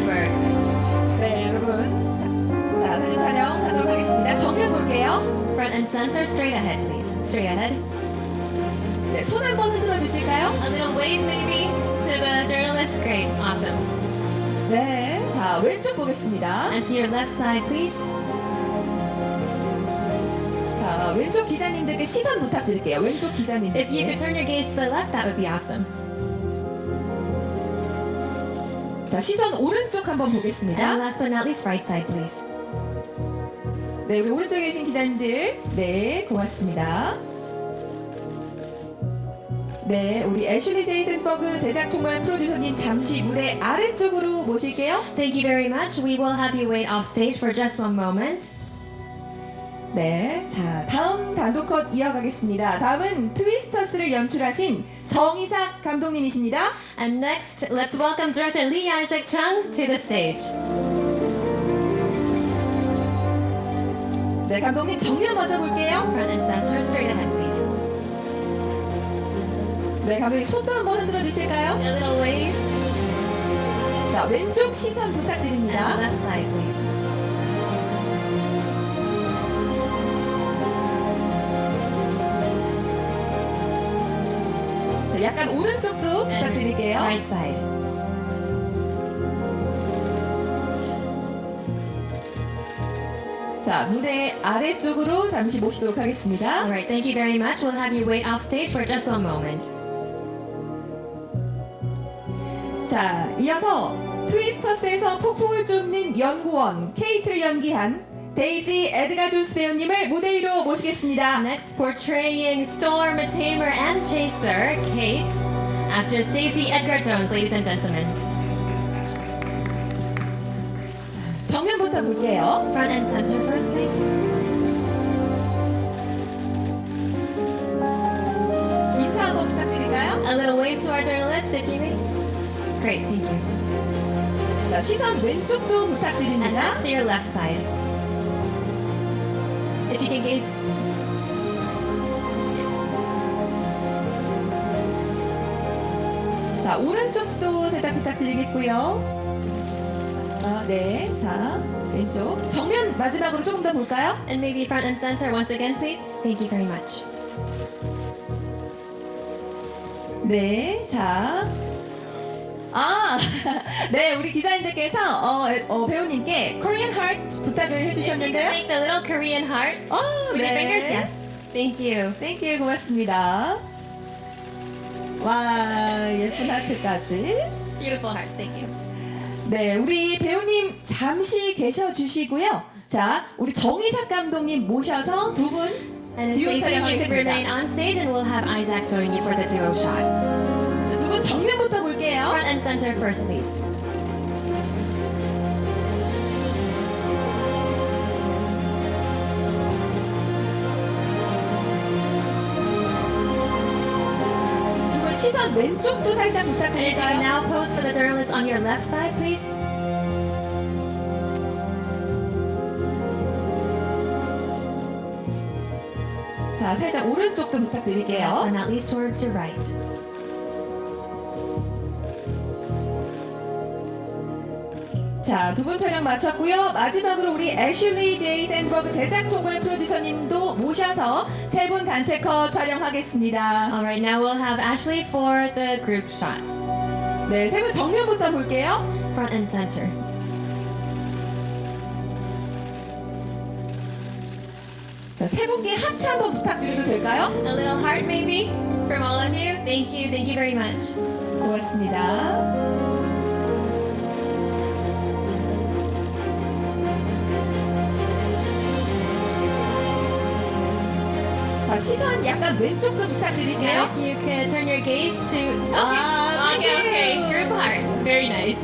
Sandberg. 네, 여러분. 자, 사진 촬영하도록 하겠습니다. 정면 볼게요. Front and center, straight ahead, please. Straight ahead. 네, 손 한번 흔들어 주실까요? A little wave, maybe, to the journalists. Great, awesome. 네, 자, 왼쪽 보겠습니다. And to your left side, please. 자, 왼쪽 기자님들께 시선 부탁드릴게요. 왼쪽 If you could 기자님들께. turn your gaze to the left, that would be awesome. 자, 시선 오른쪽 한번 And 보겠습니다. last but not least, right side, please. 네, 우리 오른쪽에 계신 기자님들. 네, 고맙습니다. 네, 우리 애슐리 제이 샌버그 제작 총괄 프로듀서님 잠시 무대 아래쪽으로 모실게요. Thank you very much. We will have you wait off stage for just one moment. 네, 자, 다음 단독 컷 이어가겠습니다. 다음은 트위스터스를 연출하신 정이삭 감독님이십니다. And next, let's welcome director Lee Isaac Chung to the stage. 네, 감독님 정면 먼저 볼게요. Front and center, straight ahead, please. 네, 감독님 손도 한번 흔들어 주실까요? A little wave. 자, 왼쪽 시선 And 부탁드립니다. left side, please. 자, 약간 오른쪽도 And 부탁드릴게요. right side. 자, 무대 아래쪽으로 잠시 모시도록 하겠습니다. All right, thank you very much. We'll have you wait off stage for just one moment. 자, 이어서 트위스터스에서 폭풍을 쫓는 연구원 케이트를 연기한 데이지 에드가 존스 배우님을 무대 위로 모시겠습니다. Next, portraying Storm, Tamer, and Chaser, Kate, actress Daisy Edgar Jones, ladies and gentlemen. 정면부터 볼게요. Front and center first, please. 인사 한번 부탁드릴까요? A little wave to our journalists, if you may. Great, thank you. 자, 시선 왼쪽도 And 부탁드립니다. next to your left side. If you can gaze. 자, 오른쪽도 살짝 부탁드리겠고요. 아, 네. 자, 왼쪽. 정면 마지막으로 조금 더 볼까요? And maybe front and center once again, please. Thank you very much. 네. 자. 아, 네, 우리 기자님들께서 배우님께 Korean Heart 부탁을 If you can 해주셨는데요. make the little Korean heart with your fingers, 네. yes. Thank you. 땡큐, 고맙습니다. 와, 예쁜 하트까지. Beautiful hearts, thank you. 네, 우리 배우님 잠시 계셔 주시고요. 자, 우리 정이삭 감독님 모셔서 두 분 And 듀오 if you could remain 촬영하겠습니다. on stage and we'll have Isaac join you for the duo shot. 두 분 정면부터 볼게요. Front and center first, please. 두 분 시선 왼쪽도 살짝 And if you can 부탁드릴까요? now pose for the journalists on your left side, please. 자, 살짝 오른쪽도 Last 부탁드릴게요. but not least, towards your right. 자, 두 분 촬영 마쳤고요. 마지막으로 우리 애슐리 제이 샌드버그 제작 총괄 프로듀서님도 모셔서 세 분 단체 컷 촬영하겠습니다. All right, now we'll have Ashley for the group shot. 네, 세 분 정면부터 볼게요. Front and center. 자, 세 분께 하트 한번 부탁드려도 될까요? A little heart, maybe, from all of you. Thank you very much. 고맙습니다. 자, 시선 약간 왼쪽도 부탁드릴게요. If you could turn your gaze to. Ah, thank okay. you. Group heart. Very nice.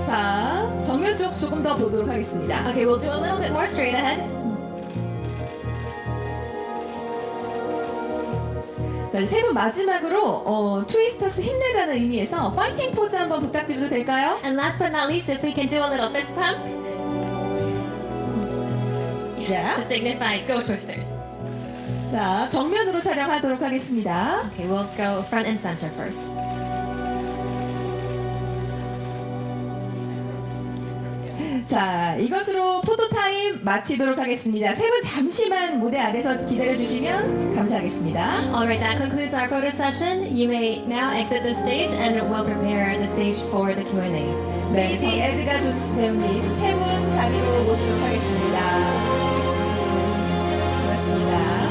자, 정면 쪽 조금 더 보도록 하겠습니다. Okay, we'll do a little bit more straight ahead. 자, 세 분 마지막으로 트위스터스 힘내자는 의미에서 파이팅 포즈 한번 부탁드려도 될까요? And last but not least, if we can do a little fist pump. Yeah. To signify go Twisters. 자, 정면으로 촬영하도록 하겠습니다. Okay, we'll go front and center first. 자, 이것으로 포토타임 마치도록 하겠습니다. 세 분 잠시만 무대 아래서 기다려주시면 감사하겠습니다. Alright, that concludes our photo session. You may now exit the stage and we'll prepare the stage for the Q&A. 데이지 에드가 존스 배우님 세 분 자리로 모시도록 하겠습니다. 고맙습니다.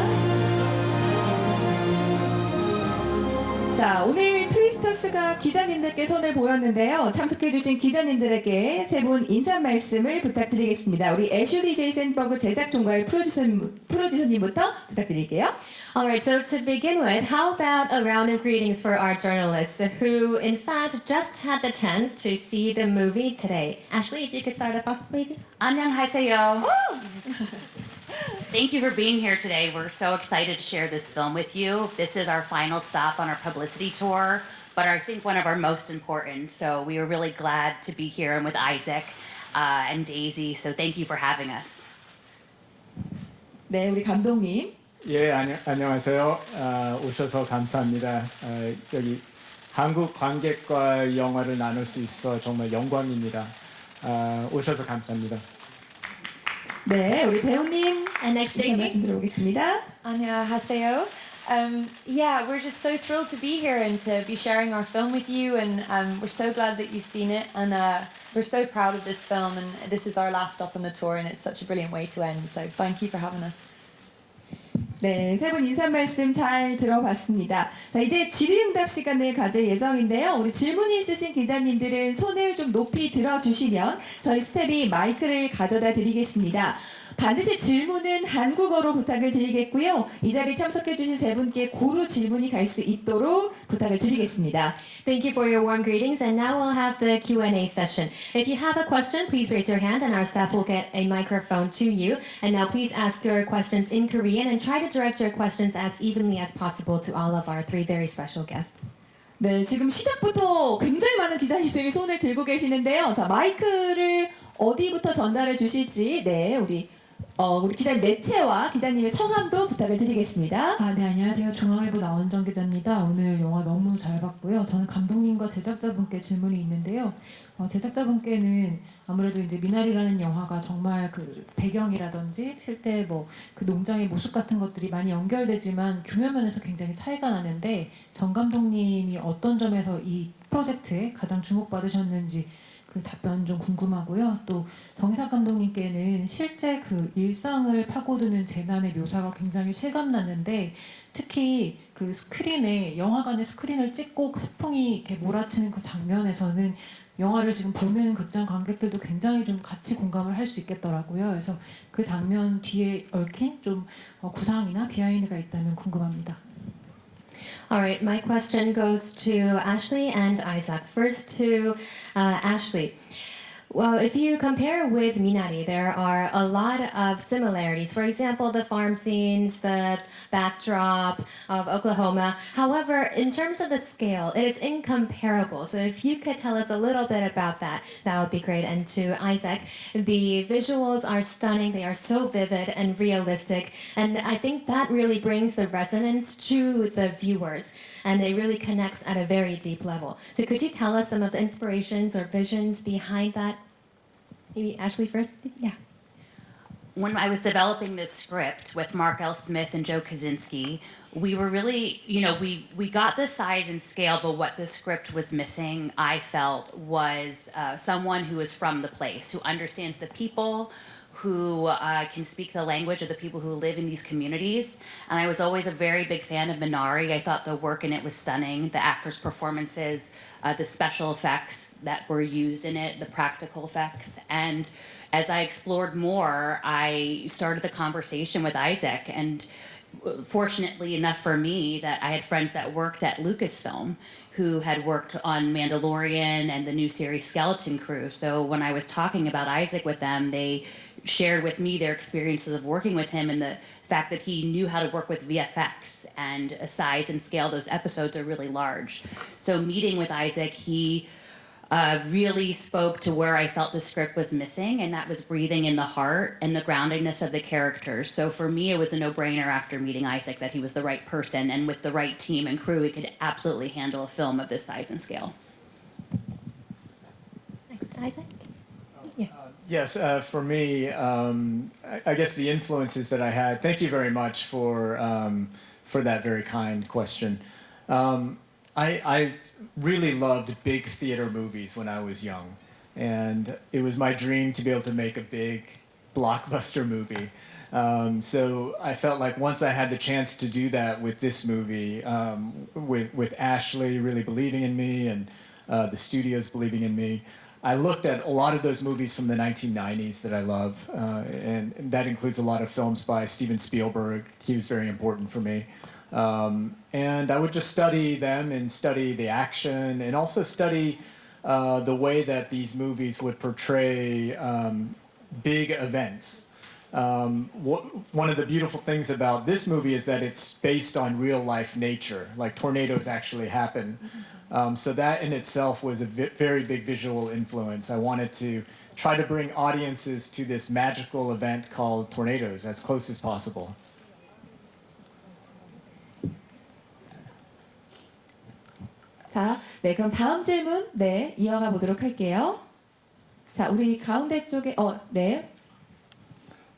자, 오늘 트위스터스가 기자님들께 손을 보였는데요. 참석해주신 기자님들에게 세 분 인사 말씀을 부탁드리겠습니다. 우리 애슐리 제이 샌버그 제작 총괄 프로듀서님부터 부탁드릴게요. Alright, so to begin with, how about a round of greetings for our journalists who, in fact, just had the chance to see the movie today? Ashley, if you could start us off, maybe? 안녕하세요. Thank you for being here today. We're so excited to share this film with you. This is our final stop on our publicity tour, but I think one of our most important. So we are really glad to be here and with Isaac and Daisy. So thank you for having us. 네, 우리 감독님. 예, 안녕하세요. 오셔서 감사합니다. 여기 한국 관객과 영화를 나눌 수 있어 정말 영광입니다. 오셔서 감사합니다. 네, 우리 배우님. And next, 인사 Daisy. 말씀 들어보겠습니다. 안녕하세요. Yeah, we're just so thrilled to be here and to be sharing our film with you, and we're so glad that you've seen it, and we're so proud of this film, and this is our last stop on the tour, and it's such a brilliant way to end. So thank you for having us. 네, 세 분 인사 말씀 잘 들어봤습니다. 자, 이제 질의응답 시간을 가질 예정인데요. 우리 질문이 있으신 기자님들은 손을 좀 높이 들어주시면 저희 스텝이 마이크를 가져다 드리겠습니다. 반드시 질문은 한국어로 부탁을 드리겠고요. 이 자리에 참석해주신 세 분께 고루 질문이 갈 수 있도록 부탁을 드리겠습니다. Thank you for your warm greetings, and now we'll have the Q&A session. If you have a question, please raise your hand and our staff will get a microphone to you. And now please ask your questions in Korean and try to direct your questions as evenly as possible to all of our three very special guests. 네, 지금 시작부터 굉장히 많은 기자님들이 손을 들고 계시는데요. 자, 마이크를 어디부터 전달해 주실지, 네, 우리 기자님 매체와 기자님의 성함도 부탁을 드리겠습니다. 네, 안녕하세요. 중앙일보 나원정 기자입니다. 오늘 영화 너무 잘 봤고요. 저는 감독님과 제작자분께 질문이 있는데요. 제작자분께는 아무래도 이제 미나리라는 영화가 정말 그 배경이라든지 실제 뭐 그 농장의 모습 같은 것들이 많이 연결되지만 규모 면에서 굉장히 차이가 나는데 정 감독님이 어떤 점에서 이 프로젝트에 가장 주목받으셨는지 그 답변 좀 궁금하고요. 또 정희삭 감독님께는 실제 그 일상을 파고드는 재난의 묘사가 굉장히 실감났는데 특히 그 스크린에 영화관의 스크린을 찍고 그 폭풍이 이렇게 몰아치는 그 장면에서는 영화를 지금 보는 극장 관객들도 굉장히 좀 같이 공감을 할 수 있겠더라고요. 그래서 그 장면 뒤에 얽힌 좀 구상이나 비하인드가 있다면 궁금합니다. Alright, my question goes to Ashley and Isaac. First to Ashley. Well, if you compare with Minari, there are a lot of similarities. For example, the farm scenes, the backdrop of Oklahoma. However, in terms of the scale, it is incomparable. So if you could tell us a little bit about that, that would be great. And to Isaac, the visuals are stunning. They are so vivid and realistic. And I think that really brings the resonance to the viewers. And it really connects at a very deep level. So could you tell us some of the inspirations or visions behind that? Maybe Ashley first? Yeah. When I was developing this script with Mark L. Smith and Joe Kaczynski, we were really, we got the size and scale, but what the script was missing, I felt, was someone who is from the place, who understands the people, who can speak the language of the people who live in these communities. And I was always a very big fan of Minari. I thought the work in it was stunning, the actors' performances, the special effects that were used in it, the practical effects. And as I explored more, I started the conversation with Isaac. And fortunately enough for me that I had friends that worked at Lucasfilm who had worked on Mandalorian and the new series Skeleton Crew. So when I was talking about Isaac with them, they shared with me their experiences of working with him and the fact that he knew how to work with VFX and a size and scale. Those episodes are really large. So meeting with Isaac, he really spoke to where I felt the script was missing, and that was breathing in the heart and the groundedness of the characters. So for me, it was a no-brainer after meeting Isaac that he was the right person, and with the right team and crew, he could absolutely handle a film of this size and scale. Next, Isaac. Yes, for me, I guess the influences that I had. Thank you very much for that very kind question. I really loved big theater movies when I was young, and it was my dream to be able to make a big blockbuster movie. So I felt like once I had the chance to do that with this movie, with Ashley really believing in me and the studios believing in me, I looked at a lot of those movies from the 1990s that I love, and that includes a lot of films by Steven Spielberg. He was very important for me. And I would just study them and study the action and also study the way that these movies would portray big events. One of the beautiful things about this movie is that it's based on real life nature, like tornadoes actually happen. So that in itself was a very big visual influence. I wanted to try to bring audiences to this magical event called tornadoes as close as possible. 자, 네, 그럼 다음 질문, 네, 이어가 보도록 할게요. 자, 우리 가운데 쪽에, 네.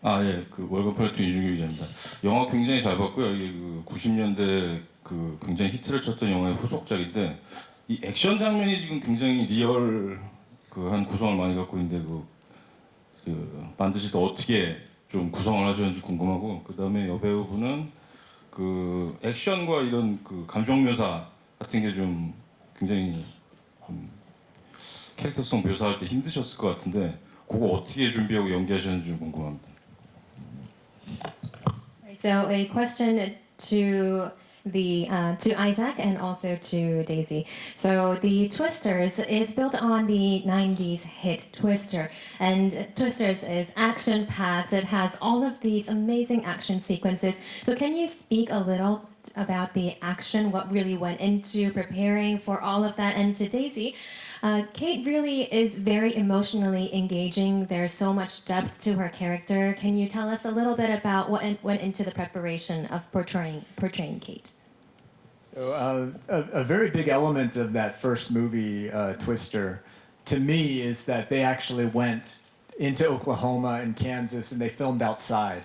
아, 예, 그 월급 플래툰 이준규 기자입니다. 영화 굉장히 잘 봤고요. 이게 그 90년대 그 굉장히 히트를 쳤던 영화의 후속작인데 이 액션 장면이 지금 굉장히 리얼 그 한 구성을 많이 갖고 있는데 그 만드실 때 어떻게 좀 구성을 하셨는지 궁금하고 그 다음에 여배우분은 그 액션과 이런 그 감정 묘사 같은 게 좀 굉장히 캐릭터성 묘사할 때 힘드셨을 것 같은데 그거 어떻게 준비하고 연기하셨는지 좀 궁금합니다. So a question to to Isaac and also to Daisy. So the Twisters is built on the 90s hit Twister, and Twisters is action packed. It has all of these amazing action sequences. So can you speak a little about the action, what really went into preparing for all of that? And to Daisy, Kate really is very emotionally engaging. There's so much depth to her character. Can you tell us a little bit about what went into the preparation of portraying Kate? So a very big element of that first movie, Twister, to me is that they actually went into Oklahoma and Kansas and they filmed outside.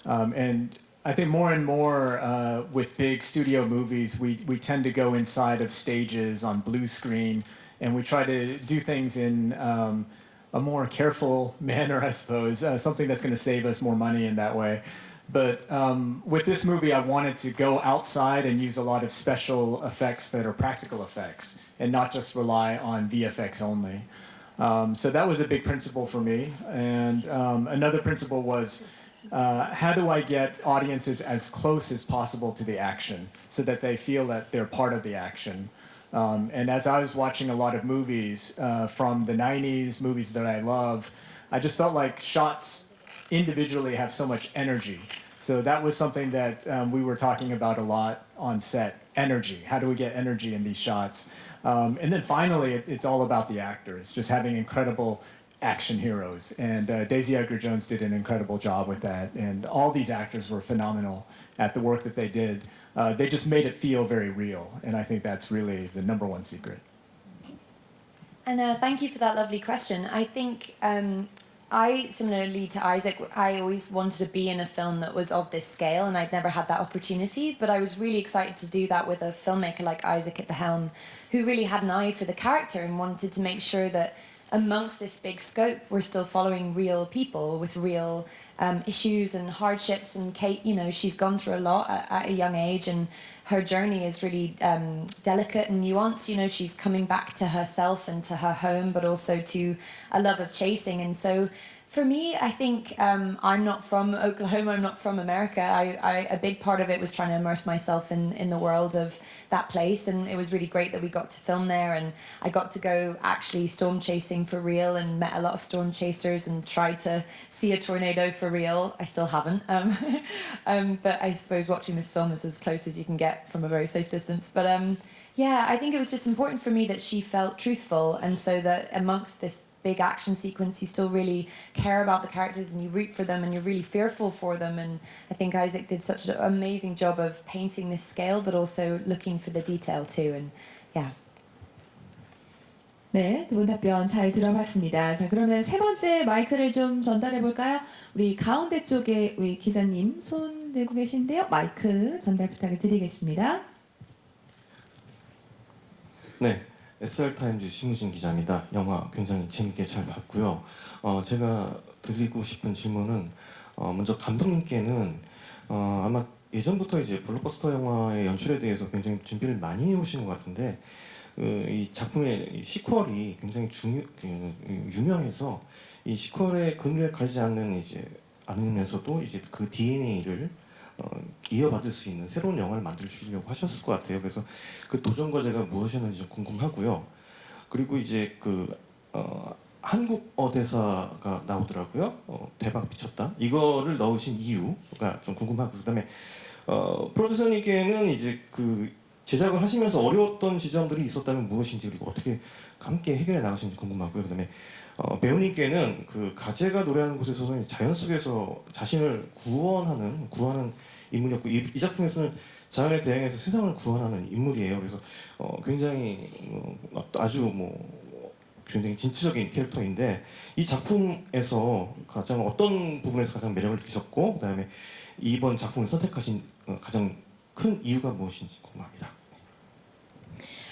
And I think more and more with big studio movies, we tend to go inside of stages on blue screen, and we try to do things in a more careful manner, I suppose, something that's going to save us more money in that way. But with this movie, I wanted to go outside and use a lot of special effects that are practical effects and not just rely on VFX only. So that was a big principle for me. And another principle was how do I get audiences as close as possible to the action so that they feel that they're part of the action. And as I was watching a lot of movies from the 90s, movies that I love, I just felt like shots individually have so much energy. So that was something that we were talking about a lot on set, energy. How do we get energy in these shots? And then finally, it's all about the actors, just having incredible action heroes. And Daisy Edgar-Jones did an incredible job with that. And all these actors were phenomenal at the work that they did. They just made it feel very real. And I think that's really the number one secret. And thank you for that lovely question. I think I, similarly to Isaac, I always wanted to be in a film that was of this scale, and I'd never had that opportunity. But I was really excited to do that with a filmmaker like Isaac at the helm, who really had an eye for the character and wanted to make sure that amongst this big scope, we're still following real people with real issues and hardships. And Kate, you know, she's gone through a lot at a young age, and her journey is really delicate and nuanced. You know, she's coming back to herself and to her home, but also to a love of chasing. And so for me, I think I'm not from Oklahoma, I'm not from America. A big part of it was trying to immerse myself in the world of that place, and it was really great that we got to film there, and I got to go actually storm chasing for real and met a lot of storm chasers and tried to see a tornado for real. I still haven't, but I suppose watching this film is as close as you can get from a very safe distance. But yeah, I think it was just important for me that she felt truthful, and so that amongst this big action sequence, you still really care about the characters and you root for them and you're really fearful for them. And I think Isaac did such an amazing job of painting this scale, but also looking for the detail too. And yeah. 네, 두 분 답변 잘 들어봤습니다. 자, 그러면 세 번째 마이크를 좀 전달해 볼까요? 우리 가운데 쪽에 우리 기자님 손 들고 계신데요. 마이크 전달 부탁을 드리겠습니다. 네, SR타임즈 심우진 기자입니다. 영화 굉장히 재밌게 잘 봤고요. 제가 드리고 싶은 질문은 먼저 감독님께는 아마 예전부터 이제 블록버스터 영화의 연출에 대해서 굉장히 준비를 많이 해오신 것 같은데 이 작품의 이 시퀄이 굉장히 유명해서 이 시퀄의 근거에 가지 않으면서도 이제 그 DNA를 이어받을 수 있는 새로운 영화를 만들시려고 하셨을 것 같아요. 그래서 그 도전 과제가 무엇이었는지 좀 궁금하고요. 그리고 이제 한국어 대사가 나오더라고요. 대박 미쳤다. 이거를 넣으신 이유가 좀 궁금하고 그다음에 프로듀서님께는 이제 제작을 하시면서 어려웠던 지점들이 있었다면 무엇인지 그리고 어떻게 함께 해결해 나가시는지 궁금하고요. 그다음에 배우님께는 가제가 노래하는 곳에서는 자연 속에서 자신을 구원하는 인물이었고 이 작품에서는 자연에 대응해서 세상을 구원하는 인물이에요. 그래서 굉장히 아주 굉장히 진취적인 캐릭터인데 이 작품에서 어떤 부분에서 가장 매력을 느끼셨고 그다음에 이번 작품을 선택하신 가장 큰 이유가 무엇인지 궁금합니다.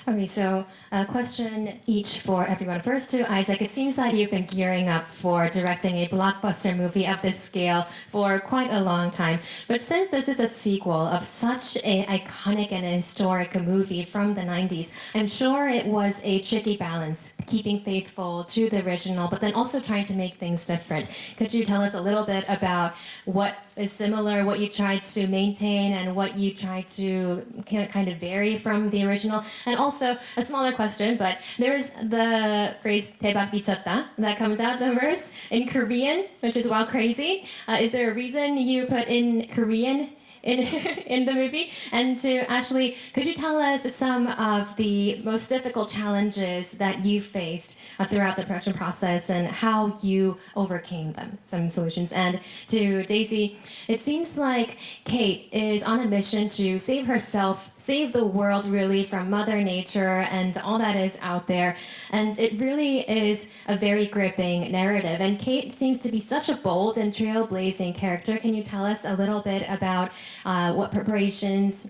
Okay, so a question each for everyone. First to Isaac, it seems that you've been gearing up for directing a blockbuster movie of this scale for quite a long time. But since this is a sequel of such an iconic and historic movie from the 90s, I'm sure it was a tricky balance, keeping faithful to the original, but then also trying to make things different. Could you tell us a little bit about what is similar, what you tried to maintain, and what you tried to kind of vary from the original? And also, a smaller question, but there's the phrase 대박 미쳤다 that comes out the verse in Korean, which is wow crazy. Is there a reason you put in Korean in the movie? And to Ashley, could you tell us some of the most difficult challenges that you faced throughout the production process and how you overcame them, some solutions? And to Daisy, it seems like Kate is on a mission to save herself, save the world really from Mother Nature and all that is out there. And it really is a very gripping narrative. And Kate seems to be such a bold and trailblazing character. Can you tell us a little bit about what preparations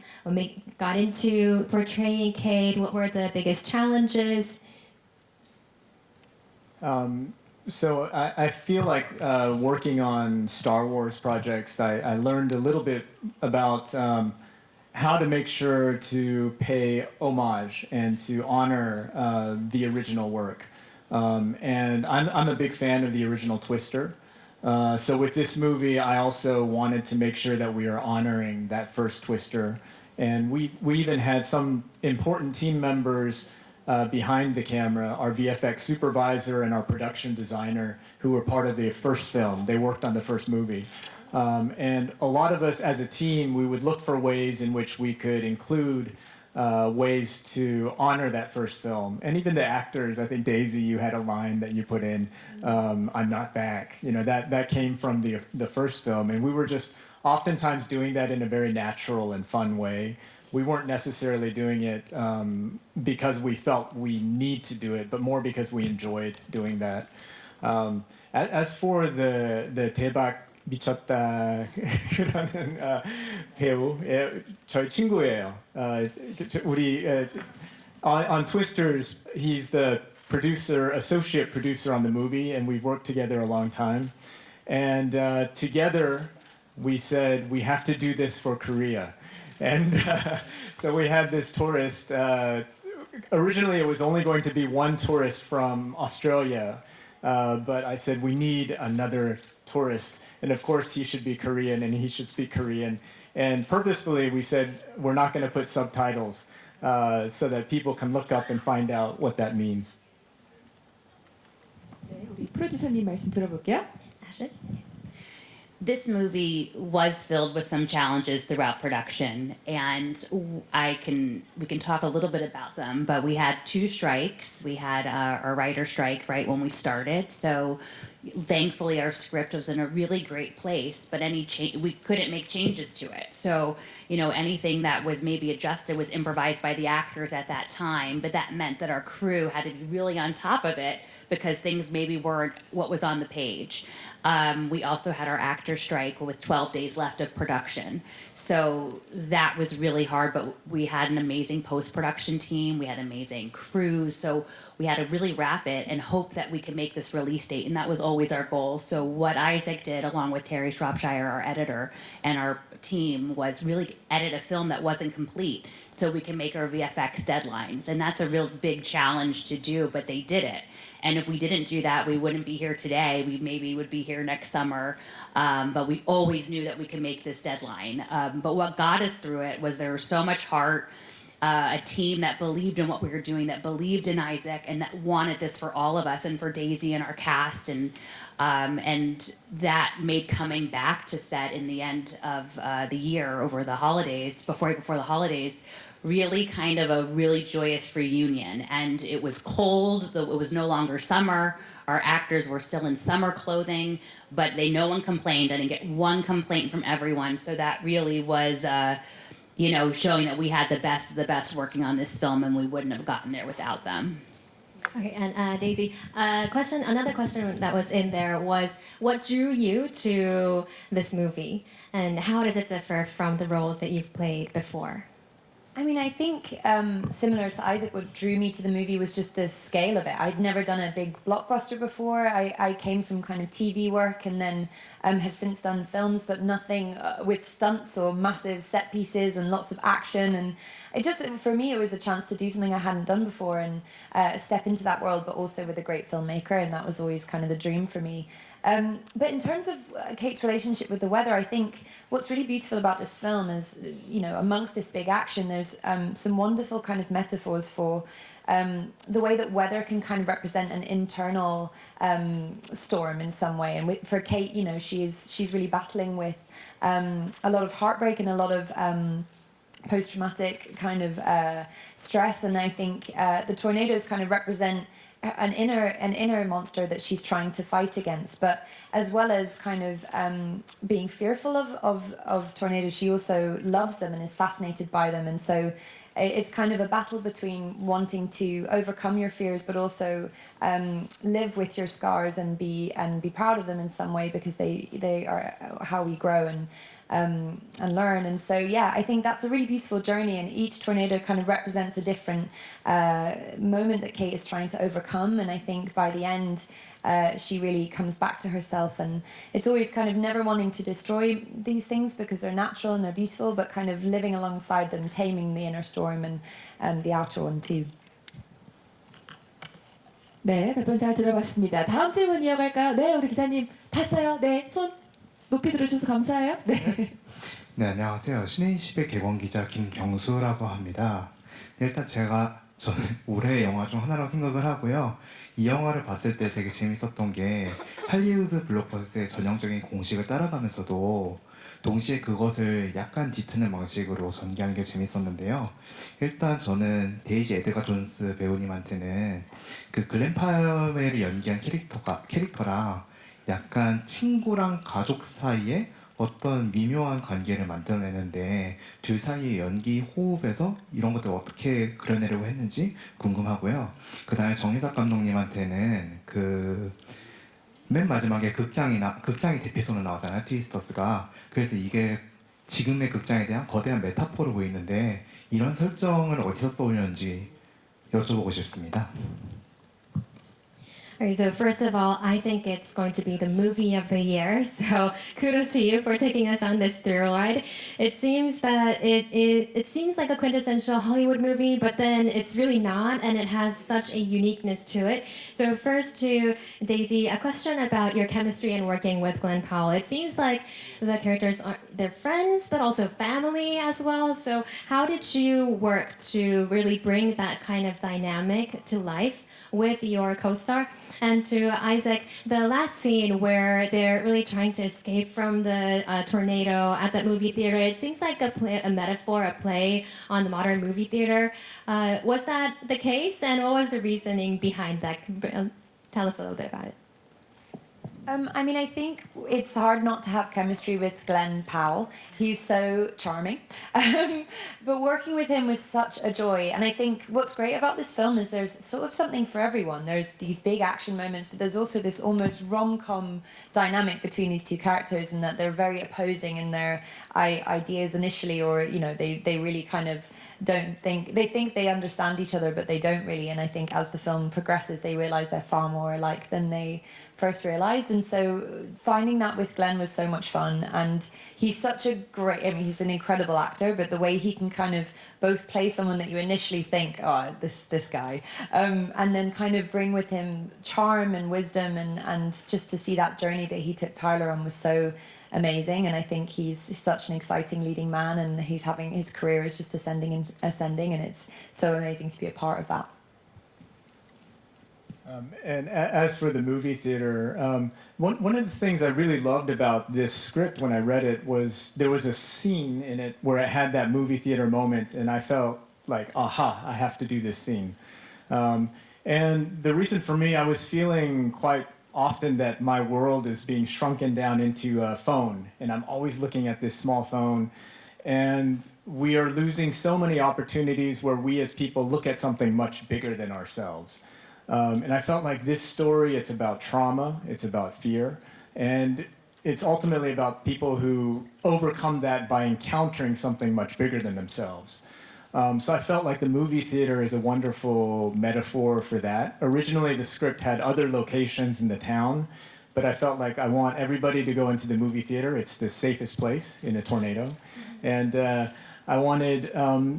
got into portraying Kate? What were the biggest challenges? So I feel like working on Star Wars projects, I learned a little bit about how to make sure to pay homage and to honor the original work. And I'm a big fan of the original Twister. So with this movie, I also wanted to make sure that we are honoring that first Twister. And we even had some important team members behind the camera, our VFX supervisor and our production designer, who were part of the first film. They worked on the first movie. And a lot of us as a team, we would look for ways in which we could include ways to honor that first film. And even the actors, I think Daisy, you had a line that you put in, I'm not back. You know, that came from the first film. And we were just oftentimes doing that in a very natural and fun way. We weren't necessarily doing it because we felt we need to do it, but more because we enjoyed doing that. As for the 대박 미쳤다 그러는 배우, 저희 친구예요. 우리 on Twisters, he's the associate producer on the movie, and we've worked together a long time. And together, we said we have to do this for Korea. And so we had this tourist. Originally, it was only going to be one tourist from Australia, but I said we need another tourist. And of course, he should be Korean and he should speak Korean. And purposefully, we said we're not going to put subtitles so that people can look up and find out what that means. 네, 우리 프로듀서님 말씀 들어볼게요. Ashley? This movie was filled with some challenges throughout production, and we can talk a little bit about them. But we had 2 strikes. We had a writer strike right when we started, so thankfully our script was in a really great place. But we couldn't make changes to it. So you know, anything that was maybe adjusted was improvised by the actors at that time, but that meant that our crew had to be really on top of it because things maybe weren't what was on the page. We also had our actor strike with 12 days left of production. So that was really hard, but we had an amazing post-production team. We had amazing crews. So we had to really wrap it and hope that we could make this release date. And that was always our goal. So what Isaac did, along with Terry Shropshire, our editor, and our team, was really edit a film that wasn't complete so we can make our VFX deadlines. And that's a real big challenge to do, but they did it. And if we didn't do that, we wouldn't be here today. We maybe would be here next summer. But we always knew that we could make this deadline. But what got us through it was there was so much heart, a team that believed in what we were doing, that believed in Isaac, and that wanted this for all of us and for Daisy and our cast. And that made coming back to set in the end of the year over the holidays, before the holidays, really kind of a really joyous reunion. And it was cold, it was no longer summer. Our actors were still in summer clothing, but no one complained. I didn't get one complaint from everyone. So that really was, you know, showing that we had the best of the best working on this film, and we wouldn't have gotten there without them. Okay, and Daisy, another question that was in there was, what drew you to this movie, and how does it differ from the roles that you've played before? I mean, I think similar to Isaac, what drew me to the movie was just the scale of it. I'd never done a big blockbuster before. I came from kind of TV work and then have since done films, but nothing with stunts or massive set pieces and lots of action. And it just, for me, it was a chance to do something I hadn't done before and step into that world, but also with a great filmmaker. And that was always kind of the dream for me. But in terms of Kate's relationship with the weather, I think what's really beautiful about this film is, you know, amongst this big action, there's some wonderful kind of metaphors for the way that weather can kind of represent an internal storm in some way. And for Kate, you know, she's really battling with a lot of heartbreak and a lot of post-traumatic kind of stress. And I think the tornadoes kind of represent an inner monster that she's trying to fight against, but as well as kind of being fearful of tornadoes, she also loves them and is fascinated by them. And so it's kind of a battle between wanting to overcome your fears, but also live with your scars and be proud of them in some way, because they are how we grow and learn. And so, yeah, I think that's a really beautiful journey, and each tornado kind of represents a different moment that Kate is trying to overcome. And I think by the end, she really comes back to herself, and it's always kind of never wanting to destroy these things because they're natural and they're beautiful, but kind of living alongside them, taming the inner storm and the outer one too. 네, 답변 잘 들어봤습니다. 다음 질문 이어갈까요? 네, 우리 기자님 봤어요? 네, 손 높이 들어주셔서 감사해요. 네. 네, 안녕하세요. 신의20의 개관 기자 김경수라고 합니다. 일단 저는 올해의 영화 중 하나라고 생각을 하고요. 이 영화를 봤을 때 되게 재밌었던 게 할리우드 블록버스터의 전형적인 공식을 따라가면서도 동시에 그것을 약간 뒤트는 방식으로 전개하는 게 재밌었는데요. 일단 저는 데이지 에드가 존스 배우님한테는 그 글렌 파웰이 연기한 캐릭터랑 약간 친구랑 가족 사이에 어떤 미묘한 관계를 만들어내는데 둘 사이의 연기 호흡에서 이런 것들을 어떻게 그려내려고 했는지 궁금하고요. 그 다음에 정희석 감독님한테는 그 맨 마지막에 극장이 대피소로 나오잖아요, 트위스터스가. 그래서 이게 지금의 극장에 대한 거대한 메타포로 보이는데 이런 설정을 어디서 떠올렸는지 여쭤보고 싶습니다. All right, so first of all, I think it's going to be the movie of the year. So kudos to you for taking us on this thrill ride. It seems that it seems like a quintessential Hollywood movie, but then it's really not, and it has such a uniqueness to it. So first to Daisy, a question about your chemistry and working with Glenn Powell. It seems like the characters they're friends, but also family as well. So how did you work to really bring that kind of dynamic to life with your co-star? And to Isaac, the last scene where they're really trying to escape from the tornado at that movie theater, it seems like a metaphor, a play on the modern movie theater. Was that the case? And what was the reasoning behind that? Tell us a little bit about it. I mean, I think it's hard not to have chemistry with Glenn Powell. He's so charming. But working with him was such a joy. And I think what's great about this film is there's sort of something for everyone. There's these big action moments, but there's also this almost rom-com dynamic between these two characters, and that they're very opposing in their ideas initially, or, you know, they really kind of they think they understand each other, but they don't really. And I think as the film progresses, they realize they're far more alike than they first realized. And so finding that with Glenn was so much fun. And he's such a great, I mean, he's an incredible actor, but the way he can kind of both play someone that you initially think, oh, this guy, and then kind of bring with him charm and wisdom, and just to see that journey that he took Tyler on was so amazing. And I think he's such an exciting leading man, and his career is just ascending, and it's so amazing to be a part of that. And as for the movie theater, one of the things I really loved about this script when I read it was there was a scene in it where it had that movie theater moment, and I felt like, aha, I have to do this scene. And the reason for me, I was feeling quite often that my world is being shrunken down into a phone, and I'm always looking at this small phone. And we are losing so many opportunities where we as people look at something much bigger than ourselves. And I felt like this story, it's about trauma, it's about fear, and it's ultimately about people who overcome that by encountering something much bigger than themselves. So I felt like the movie theater is a wonderful metaphor for that. Originally, the script had other locations in the town, but I felt like I want everybody to go into the movie theater. It's the safest place in a tornado. And I wanted,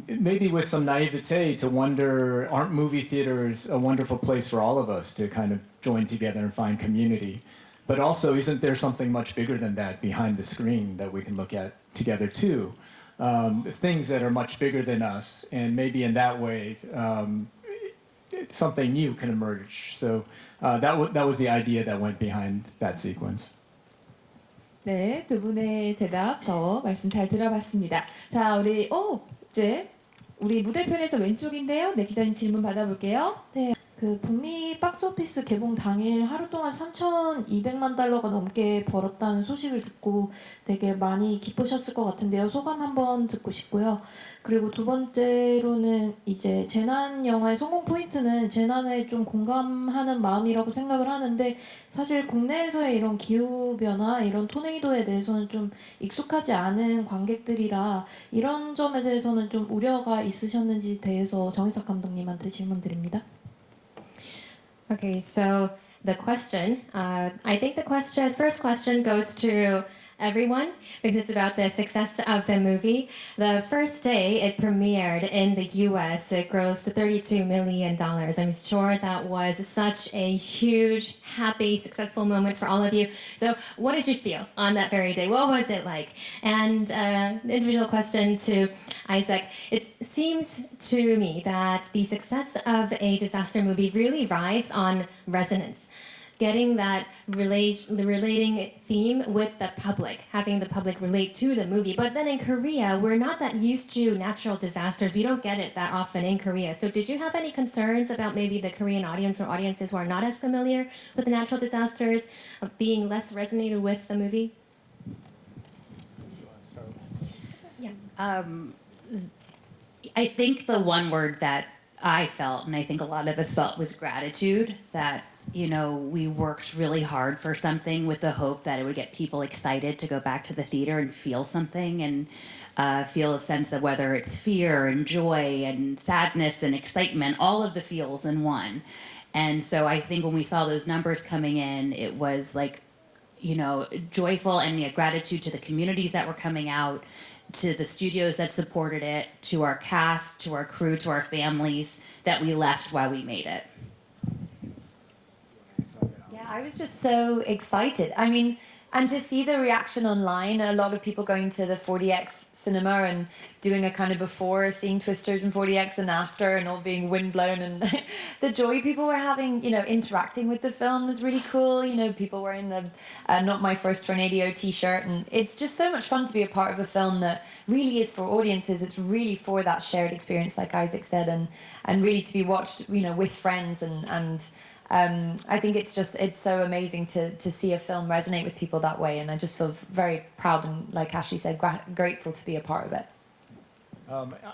maybe with some naivete, to wonder, aren't movie theaters a wonderful place for all of us to kind of join together and find community? But also, isn't there something much bigger than that behind the screen that we can look at together too? Things that are much bigger than us, and maybe in that way, something new can emerge. So that was the idea that went behind that sequence. 네, 두 분의 대답 더 말씀 잘 들어봤습니다. 자, 이제 우리 무대편에서 왼쪽인데요. 네, 기자님 질문 받아볼게요. 네, 그 북미 박스오피스 개봉 당일 하루 동안 3,200만 달러가 넘게 벌었다는 소식을 듣고 되게 많이 기쁘셨을 것 같은데요. 소감 한번 듣고 싶고요. 그리고 두 번째로는 이제 재난 영화의 성공 포인트는 재난에 좀 공감하는 마음이라고 생각을 하는데, 사실 국내에서의 이런 기후 변화, 이런 토네이도에 대해서는 좀 익숙하지 않은 관객들이라 이런 점에 대해서는 좀 우려가 있으셨는지 대해서 정희석 감독님한테 질문 드립니다. Okay, so the question, I think the first question goes to everyone because it's about the success of the movie. The first day it premiered in the US, it grossed $32 million. I'm sure that was such a huge, happy, successful moment for all of you. So what did you feel on that very day? What was it like? And individual question to Isaac. It seems to me that the success of a disaster movie really rides on resonance. Getting that relating theme with the public, having the public relate to the movie. But then in Korea, we're not that used to natural disasters. We don't get it that often in Korea. So did you have any concerns about maybe the Korean audience or audiences who are not as familiar with the natural disasters being less resonated with the movie? I think the one word that I felt, and I think a lot of us felt, was gratitude. That, you know, we worked really hard for something with the hope that it would get people excited to go back to the theater and feel something, and feel a sense of whether it's fear and joy and sadness and excitement, all of the feels in one. And so I think when we saw those numbers coming in, it was like, you know, joyful, and gratitude to the communities that were coming out, to the studios that supported it, to our cast, to our crew, to our families that we left while we made it. Yeah, I was just so excited. I mean, and to see the reaction online, a lot of people going to the 4DX cinema and doing a kind of before, seeing Twisters and 4DX and after, and all being windblown, and the joy people were having, you know, interacting with the film was really cool. You know, people wearing the Not My First Tornado t-shirt, and it's just so much fun to be a part of a film that really is for audiences. It's really for that shared experience, like Isaac said, and really to be watched, you know, with friends and I think it's so amazing to see a film resonate with people that way, and I just feel very proud and, like Ashley said, grateful to be a part of it.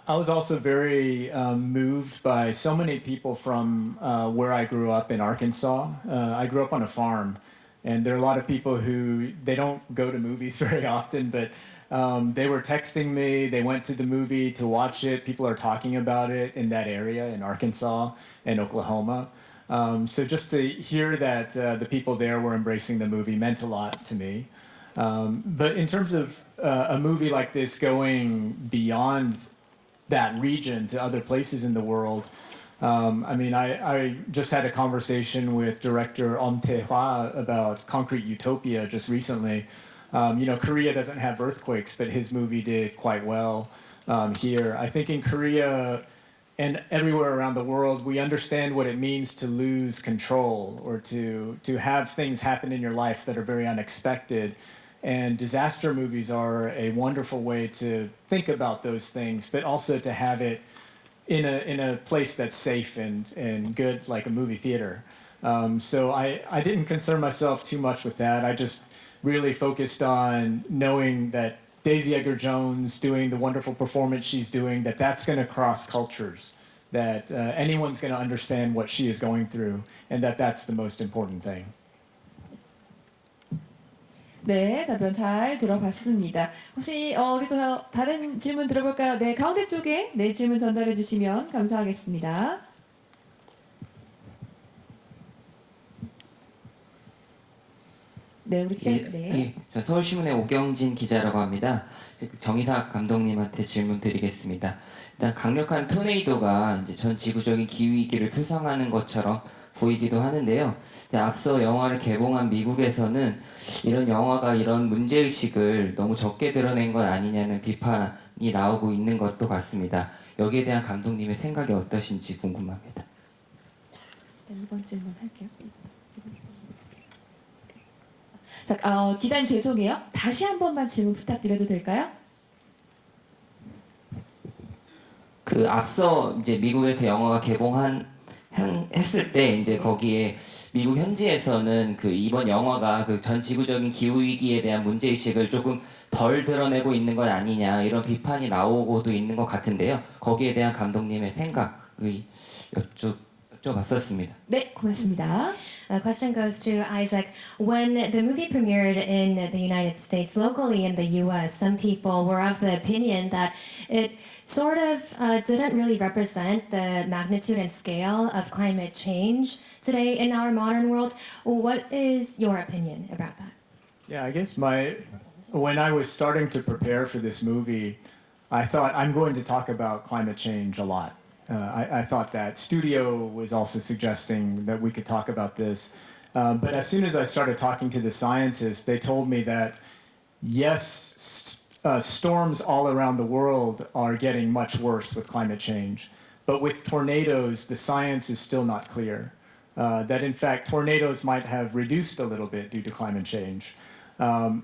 I was also very moved by so many people from where I grew up in Arkansas. I grew up on a farm, and there are a lot of people who, they don't go to movies very often, but they were texting me, they went to the movie to watch it. People are talking about it in that area, in Arkansas and Oklahoma. So just to hear that the people there were embracing the movie meant a lot to me. But in terms of a movie like this going beyond that region to other places in the world, I mean, I just had a conversation with director Om Tae-hwa about Concrete Utopia just recently. You know, Korea doesn't have earthquakes, but his movie did quite well here. I think in Korea and everywhere around the world, we understand what it means to lose control or to have things happen in your life that are very unexpected. And disaster movies are a wonderful way to think about those things, but also to have it in a place that's safe and good, like a movie theater. So I didn't concern myself too much with that. I just really focused on knowing that Daisy Edgar-Jones doing the wonderful performance she's doing, that's going to cross cultures, that anyone's going to understand what she is going through, and that's the most important thing. 네, 답변 잘 들어봤습니다. 혹시 우리 또 다른 질문 들어볼까요? 네, 가운데 쪽에 네 질문 전달해 주시면 감사하겠습니다. 네, 우리 기자. 네. 저 서울신문의 오경진 기자라고 합니다. 정의삭 감독님한테 질문 드리겠습니다. 일단 강력한 토네이도가 이제 전 지구적인 기후 위기를 표상하는 것처럼 보이기도 하는데요. 앞서 영화를 개봉한 미국에서는 이런 영화가 이런 문제의식을 너무 적게 드러낸 것 아니냐는 비판이 나오고 있는 것도 같습니다. 여기에 대한 감독님의 생각이 어떠신지 궁금합니다. 일단 이번 질문 할게요. 자, 기자님 죄송해요. 다시 한 번만 질문 부탁드려도 될까요? 그 앞서 이제 미국에서 영화가 했을 때 이제 거기에 미국 현지에서는 그 이번 영화가 그 전 지구적인 기후 위기에 대한 문제 의식을 조금 덜 드러내고 있는 것 아니냐 이런 비판이 나오고도 있는 것 같은데요. 거기에 대한 감독님의 생각을 여쭤봤었습니다. 네, 고맙습니다. The question goes to Isaac. When the movie premiered in the United States, locally in the US, some people were of the opinion that it sort of didn't really represent the magnitude and scale of climate change today in our modern world. What is your opinion about that? Yeah, I guess when I was starting to prepare for this movie, I thought I'm going to talk about climate change a lot. I thought that studio was also suggesting that we could talk about this. But as soon as I started talking to the scientists, they told me that yes, storms all around the world are getting much worse with climate change. But with tornadoes, the science is still not clear. That in fact, tornadoes might have reduced a little bit due to climate change.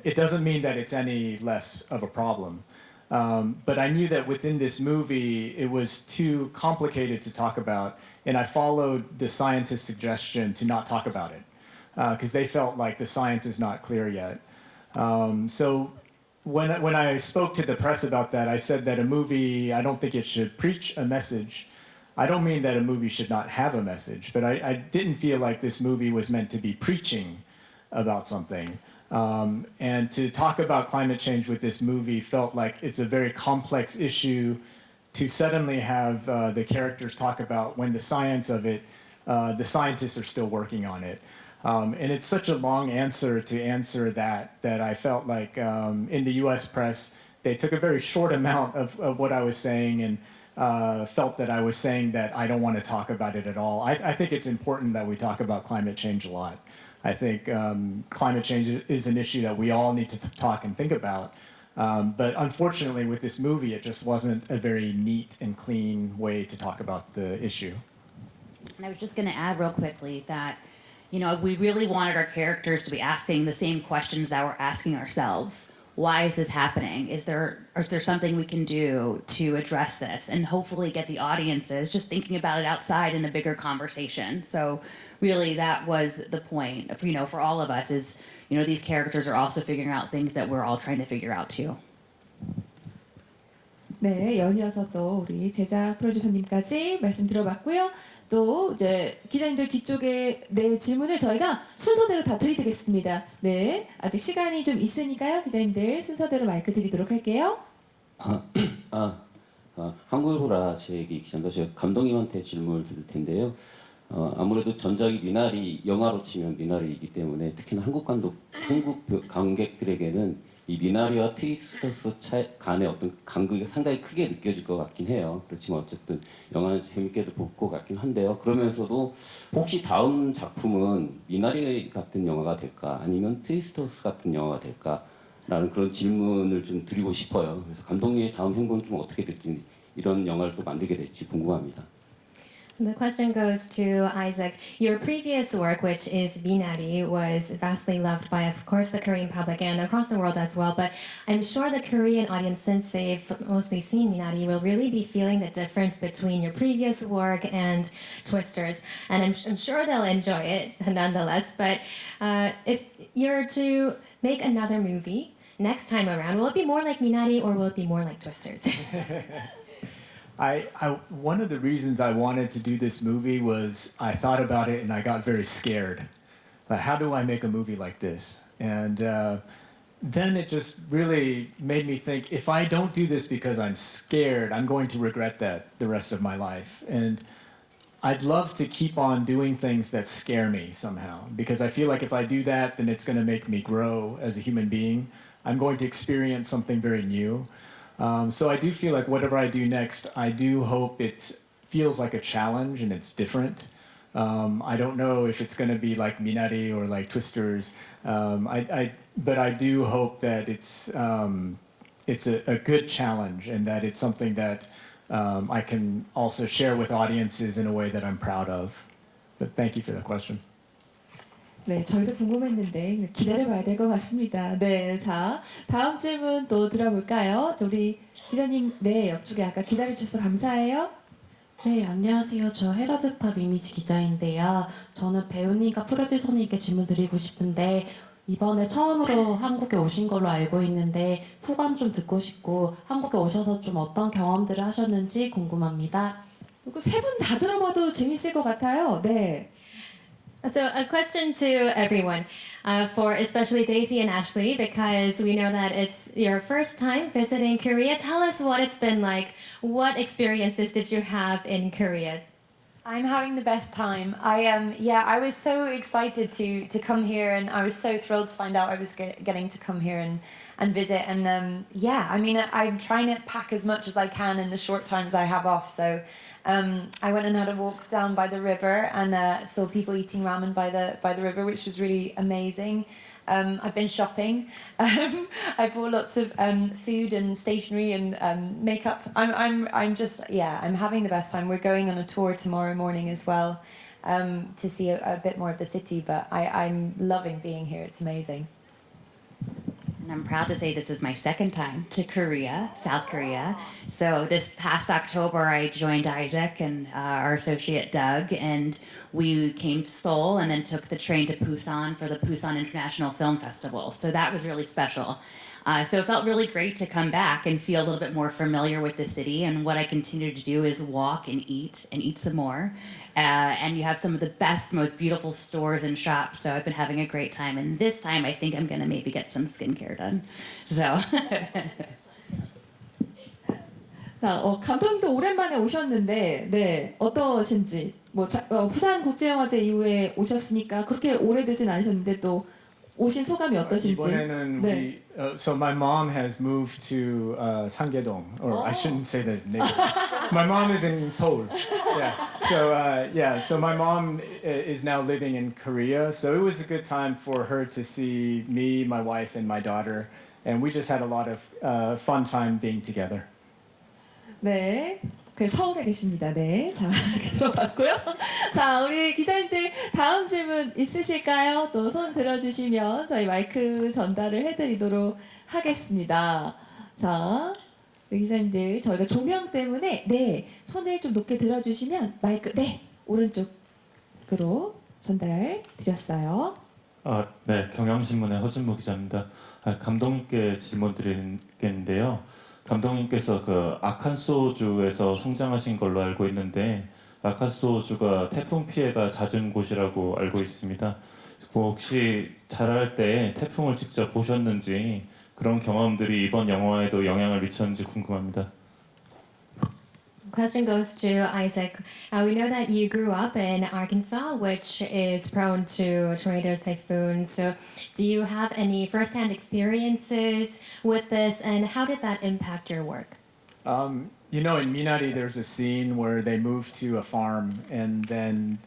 It doesn't mean that it's any less of a problem. But I knew that within this movie, it was too complicated to talk about, and I followed the scientist's suggestion to not talk about it, because they felt like the science is not clear yet. So when I spoke to the press about that, I said that a movie, I don't think it should preach a message. I don't mean that a movie should not have a message, but I didn't feel like this movie was meant to be preaching about something. And to talk about climate change with this movie felt like it's a very complex issue to suddenly have the characters talk about when the science of it, the scientists are still working on it. And it's such a long answer to answer that I felt like in the US press, they took a very short amount of what I was saying and felt that I was saying that I don't want to talk about it at all. I think it's important that we talk about climate change a lot. I think climate change is an issue that we all need to talk and think about. But unfortunately, with this movie, it just wasn't a very neat and clean way to talk about the issue. And I was just going to add real quickly that, you know, we really wanted our characters to be asking the same questions that we're asking ourselves. why is this happening? Is there something we can do to address this and hopefully get the audiences just thinking about it outside in a bigger conversation? So really that was the point of, for all of us is, these characters are also figuring out things that we're all trying to figure out too. 네, 연이어서 또 우리 제작 프로듀서님까지 말씀 들어봤고요. 또 이제 기자님들 뒤쪽에 네 질문을 저희가 순서대로 다 드리겠습니다. 네, 아직 시간이 좀 있으니까요. 기자님들 순서대로 마이크 드리도록 할게요. 한국일보라 제 얘기 기자인데 제가 감독님한테 질문을 드릴 텐데요. 아무래도 전작이 미나리 영화로 치면 미나리이기 때문에 특히나 한국 관객들에게는 이 미나리와 트위스터스 간의 어떤 간극이 상당히 크게 느껴질 것 같긴 해요. 그렇지만 어쨌든 영화는 재밌게도 볼 것 같긴 한데요. 그러면서도 혹시 다음 작품은 미나리 같은 영화가 될까 아니면 트위스터스 같은 영화가 될까 라는 그런 질문을 좀 드리고 싶어요. 그래서 감독님의 다음 행보는 좀 어떻게 될지 이런 영화를 또 만들게 될지 궁금합니다. The question goes to Isaac. Your previous work, which is Minari, was vastly loved by, of course, the Korean public and across the world as well. But I'm sure the Korean audience, since they've mostly seen Minari, will really be feeling the difference between your previous work and Twisters. And I'm sure they'll enjoy it nonetheless. But if you're to make another movie next time around, will it be more like Minari or will it be more like Twisters? One of the reasons I wanted to do this movie was I thought about it and I got very scared. Like, how do I make a movie like this? And then it just really made me think, if I don't do this because I'm scared, I'm going to regret that the rest of my life. And I'd love to keep on doing things that scare me somehow, because I feel like if I do that, then it's going to make me grow as a human being. I'm going to experience something very new. So I do feel like whatever I do next, I do hope it feels like a challenge and it's different. I don't know if it's going to be like Minari or like Twisters, but I do hope that it's a good challenge and that it's something that I can also share with audiences in a way that I'm proud of. But thank you for the question. 네, 저희도 궁금했는데 기다려봐야 될 것 같습니다. 네, 자 다음 질문 또 들어볼까요? 우리 기자님, 네 옆쪽에 아까 기다려주셔서 감사해요. 네, 안녕하세요. 저 헤럴드팝 이미지 기자인데요. 저는 배우님과 프로듀서님께 질문 드리고 싶은데 이번에 처음으로 한국에 오신 걸로 알고 있는데 소감 좀 듣고 싶고 한국에 오셔서 좀 어떤 경험들을 하셨는지 궁금합니다. 그리고 세 분 다 들어봐도 재밌을 것 같아요. 네. So a question to everyone, for especially Daisy and Ashley, because we know that it's your first time visiting Korea. Tell us what it's been like. What experiences did you have in Korea? I'm having the best time. I was so excited to come here, and I was so thrilled to find out I was getting to come here and visit. And I'm trying to pack as much as I can in the short times I have off. So I went and had a walk down by the river and saw people eating ramen by the river, which was really amazing. I've been shopping. I bought lots of food and stationery and makeup. I'm having the best time. We're going on a tour tomorrow morning as well to see a bit more of the city. But I'm loving being here. It's amazing. And I'm proud to say this is my second time to Korea, South Korea. So this past October, I joined Isaac and our associate Doug, and we came to Seoul and then took the train to Busan for the Busan International Film Festival. So that was really special. So it felt really great to come back and feel a little bit more familiar with the city. And what I continue to do is walk and eat some more. And you have some of the best, most beautiful stores and shops. So I've been having a great time. And this time, I think I'm going to maybe get some skincare done. So. 자, 감독님도 오랜만에 오셨는데, 네 어떠신지. 부산 국제영화제 이후에 오셨으니까 그렇게 오래되진 않으셨는데 또 오신 소감이 어떠신지. 이번에는 네. so my mom has moved to Sangye-dong, or I shouldn't say the name. My mom is in Seoul. Yeah. So my mom is now living in Korea. So it was a good time for her to see me, my wife, and my daughter, and we just had a lot of fun time being together. 네. 서울에 계십니다. 네. 자, 이렇게 들어봤고요. 자, 우리 기자님들 다음 질문 질문 있으실까요? 또 손 들어주시면 저희 마이크 전달을 해드리도록 하겠습니다. 자, 우리 기자님들 저희가 조명 때문에 네 손을 좀 높게 들어주시면 마이크 네 오른쪽으로 전달 드렸어요. 네, 경향신문의 허진무 기자입니다. 감독님께 질문 드리겠는데요. 감독님께서 그 아칸소주에서 성장하신 걸로 알고 있는데 아칸소주가 태풍 피해가 잦은 곳이라고 알고 있습니다. 혹시 자랄 때 태풍을 직접 보셨는지 그런 경험들이 이번 영화에도 영향을 미쳤는지 궁금합니다. Question goes to Isaac. We know that you grew up in Arkansas, which is prone to tornadoes, typhoons. So, do you have any firsthand experiences with this, and how did that impact your work? You know, in Minari, there's a scene where they move to a farm, and then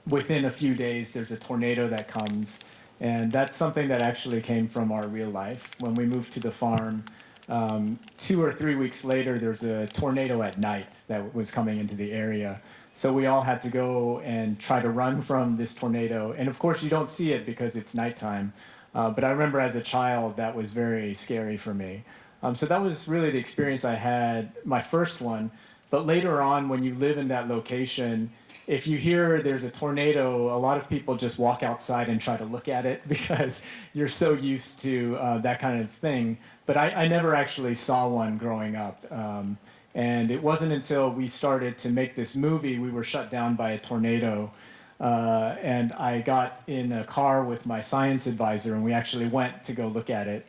within a few days, there's a tornado that comes. And that's something that actually came from our real life. When we moved to the farm, 2 or 3 weeks later, there's a tornado at night that was coming into the area. So we all had to go and try to run from this tornado. And of course, you don't see it because it's nighttime. But I remember as a child, that was very scary for me. So that was really the experience I had, my first one. But later on, when you live in that location, if you hear there's a tornado, a lot of people just walk outside and try to look at it because you're so used to that kind of thing. But I never actually saw one growing up. And it wasn't until we started to make this movie, we were shut down by a tornado. And I got in a car with my science advisor, and we actually went to go look at it.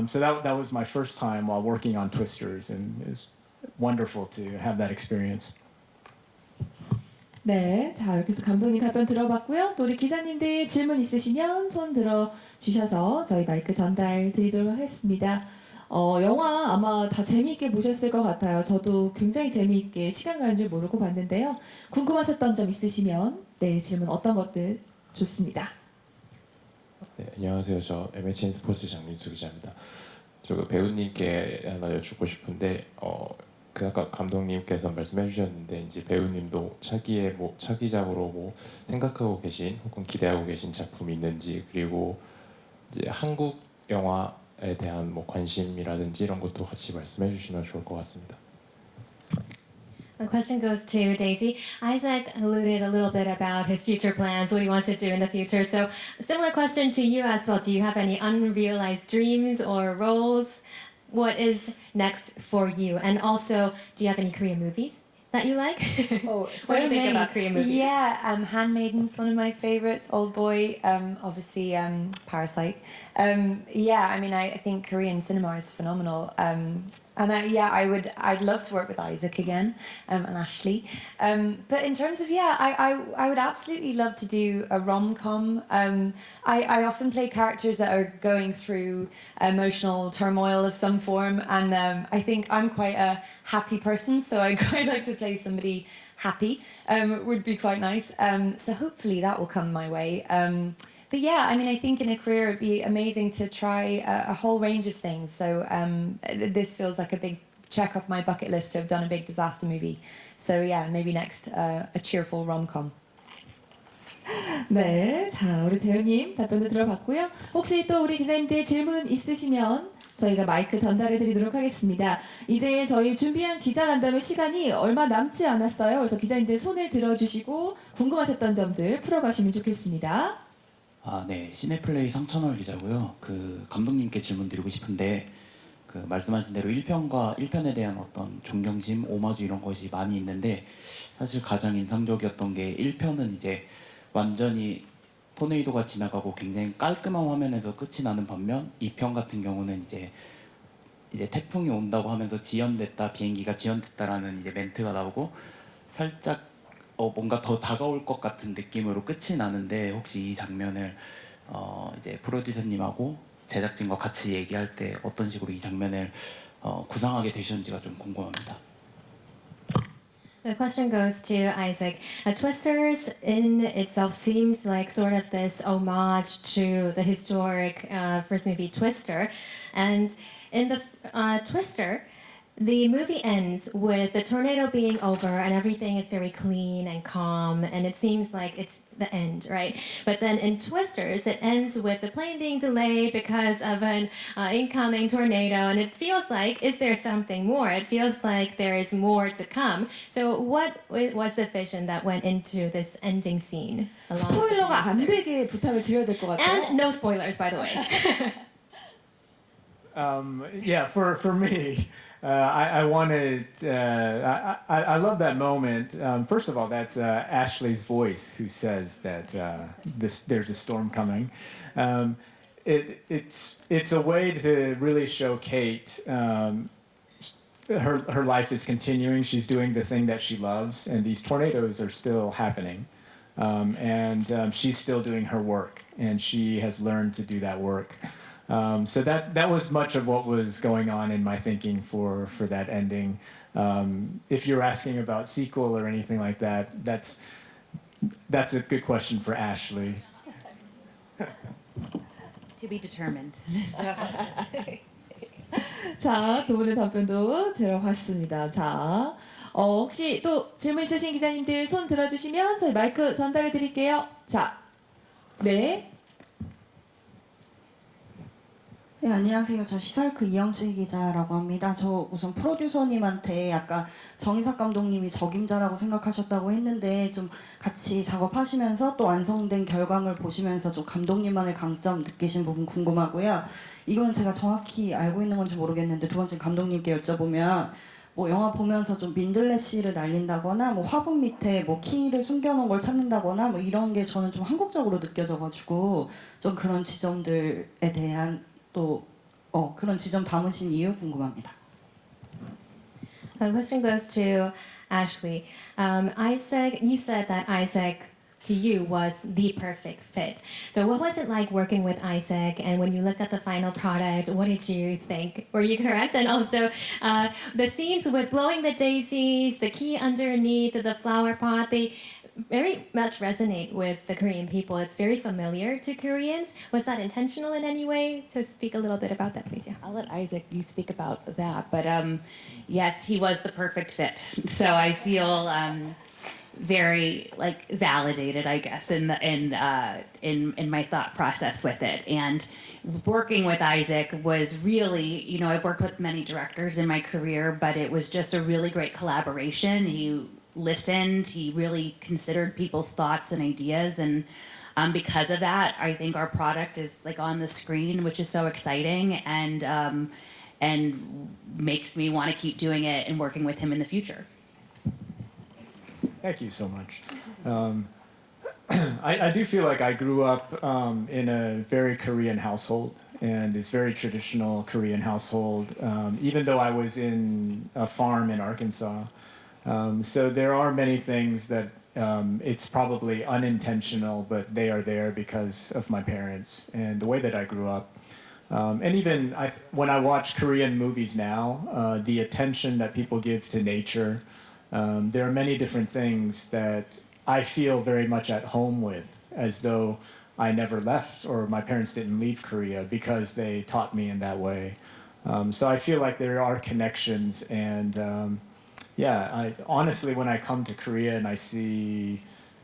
So that was my first time while working on Twisters, and it was wonderful to have that experience. 네, 자 이렇게 해서 감독님 답변 들어봤고요. 또 우리 기자님들 질문 있으시면 손 들어 주셔서 저희 마이크 전달 드리도록 하겠습니다. 영화 아마 다 재미있게 보셨을 것 같아요. 저도 굉장히 재미있게 시간 가는 줄 모르고 봤는데요. 궁금하셨던 점 있으시면 네 질문 어떤 것들 좋습니다. 네, 안녕하세요. 저 MHN 스포츠 장민수 기자입니다. 저 배우님께 하나 여쭙고 싶은데 그 아까 감독님께서 말씀해 주셨는데 이제 배우님도 차기작으로 생각하고 계신 혹은 기대하고 계신 작품이 있는지 그리고 이제 한국 영화에 대한 관심이라든지 이런 것도 같이 말씀해 주시면 좋을 것 같습니다. The question goes to Daisy. Isaac alluded a little bit about his future plans, what he wants to do in the future. So, a similar question to you as well. Do you have any unrealized dreams or roles? What is next for you? And also, do you have any Korean movies that you like? Oh, so what do you think many. about Korean movies? Yeah, Handmaiden's one of my favorites. Old Boy, obviously Parasite. Yeah, I mean, I think Korean cinema is phenomenal. And I'd love to work with Isaac again and Ashley. But in terms of I would absolutely love to do a rom-com. I often play characters that are going through emotional turmoil of some form, and I think I'm quite a happy person, so I'd quite like to play somebody happy. Would be quite nice. So hopefully that will come my way. But yeah, I mean, I think in a career it'd be amazing to try a whole range of things. So this feels like a big check off my bucket list to have done a big disaster movie. So yeah, maybe next a cheerful rom-com. 네, 자 우리 대표님 답변도 들어봤고요. 혹시 또 우리 기자님들 질문 있으시면 저희가 마이크 전달해 드리도록 하겠습니다. 이제 저희 준비한 기자 간담회 시간이 얼마 남지 않았어요. 그래서 기자님들 손을 들어주시고 궁금하셨던 점들 풀어가시면 좋겠습니다. 네, 시네플레이 상천월 기자고요. 그 감독님께 질문 드리고 싶은데 그 말씀하신 대로 1편에 대한 어떤 존경심, 오마주 이런 것이 많이 있는데 사실 가장 인상적이었던 게 1편은 이제 완전히 토네이도가 지나가고 굉장히 깔끔한 화면에서 끝이 나는 반면 2편 같은 경우는 이제 태풍이 온다고 하면서 비행기가 지연됐다라는 이제 멘트가 나오고 살짝 뭔가 더 다가올 것 같은 느낌으로 끝이 나는데 혹시 이 장면을 이제 프로듀서님하고 제작진과 같이 얘기할 때 어떤 식으로 이 장면을 구상하게 되셨는지가 좀 궁금합니다. The question goes to Isaac. Twisters in itself seems like sort of this homage to the historic first movie Twister. And in the Twister, the movie ends with the tornado being over and everything is very clean and calm, and it seems like it's the end, right? But then in Twisters, it ends with the plane being delayed because of an incoming tornado, and it feels like, is there something more? It feels like there is more to come. So what was the vision that went into this ending scene? along with the 스포일러가 안 Twisters? 되게 부탁을 드려야 될 것 같아요. And no spoilers, by the way. Yeah, for me, I wanted. I love that moment. First of all, that's Ashley's voice who says that there's a storm coming. It's a way to really show Kate. Her life is continuing. She's doing the thing that she loves, and these tornadoes are still happening. And she's still doing her work, and she has learned to do that work. So that was much of what was going on in my thinking for that ending. If you're asking about sequel or anything like that, that's a good question for Ashley. To be determined. 자, 두 분의 답변도 들어봤습니다. 자, 혹시 또 질문 있으신 기자님들 손 들어주시면 저희 마이크 전달해 드릴게요. 자, 네. 네, 안녕하세요. 저 시사이크 이영지 기자라고 합니다. 저 우선 프로듀서님한테 아까 정인석 감독님이 적임자라고 생각하셨다고 했는데 좀 같이 작업하시면서 또 완성된 결과물 보시면서 좀 감독님만의 강점 느끼신 부분 궁금하고요. 이건 제가 정확히 알고 있는 건지 모르겠는데 두 번째 감독님께 여쭤보면 뭐 영화 보면서 좀 민들레씨를 날린다거나 뭐 화분 밑에 뭐 키를 숨겨놓은 걸 찾는다거나 뭐 이런 게 저는 좀 한국적으로 느껴져가지고 좀 그런 지점들에 대한 또 그런 지점 담으신 이유 궁금합니다. The question goes to Ashley. Isaac, you said that Isaac to you was the perfect fit. So what was it like working with Isaac? And when you looked at the final product, what did you think? Were you correct? And also the scenes with blowing the daisies, the key underneath the flower pot, they very much resonate with the Korean people. It's very familiar to Koreans. Was that intentional in any way? So speak a little bit about that, please. Yeah. I'll let Isaac, you speak about that. But yes, he was the perfect fit. So I feel very validated, I guess, in my thought process with it. And working with Isaac was really, I've worked with many directors in my career, but it was just a really great collaboration. He listened, he really considered people's thoughts and ideas, and because of that, I think our product is on the screen, which is so exciting, and makes me want to keep doing it and working with him in the future. Thank you so much. I do feel like I grew up in a very Korean household, and this very traditional Korean household, even though I was in a farm in Arkansas. So there are many things that it's probably unintentional, but they are there because of my parents and the way that I grew up. And even when I watch Korean movies now, the attention that people give to nature, there are many different things that I feel very much at home with, as though I never left or my parents didn't leave Korea because they taught me in that way. So I feel like there are connections, and honestly, when I come to Korea and I see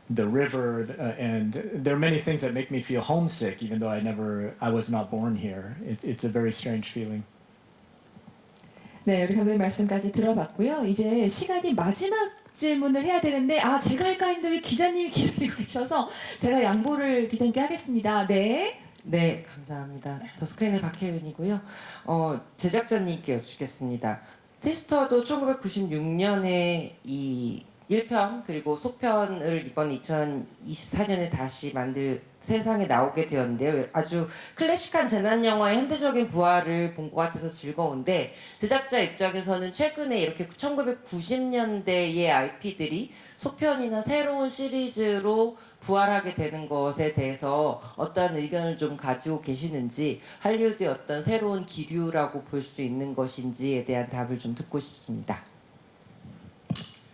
the river, and there are many things that make me feel homesick, even though I was not born here. It's a very strange feeling. 네, 우리 감독님 말씀까지 들어봤고요. 이제 시간이 마지막 질문을 해야 되는데 제가 할까 했는데 왜 기자님이 기다리고 계셔서 제가 양보를 기자님께 하겠습니다. 네. 네, 감사합니다. 더 스크린의 박혜은이고요. 제작자님께 여쭙겠습니다. 트위스터도 1996년에 이 1편 그리고 속편을 이번 2024년에 다시 만들 세상에 나오게 되었는데요. 아주 클래식한 재난 영화의 현대적인 부활을 본 것 같아서 즐거운데 제작자 입장에서는 최근에 이렇게 1990년대의 IP들이 속편이나 새로운 시리즈로 부활하게 되는 것에 대해서 어떠한 의견을 좀 가지고 계시는지, 할리우드의 어떤 새로운 기류라고 볼 수 있는 것인지에 대한 답을 좀 듣고 싶습니다.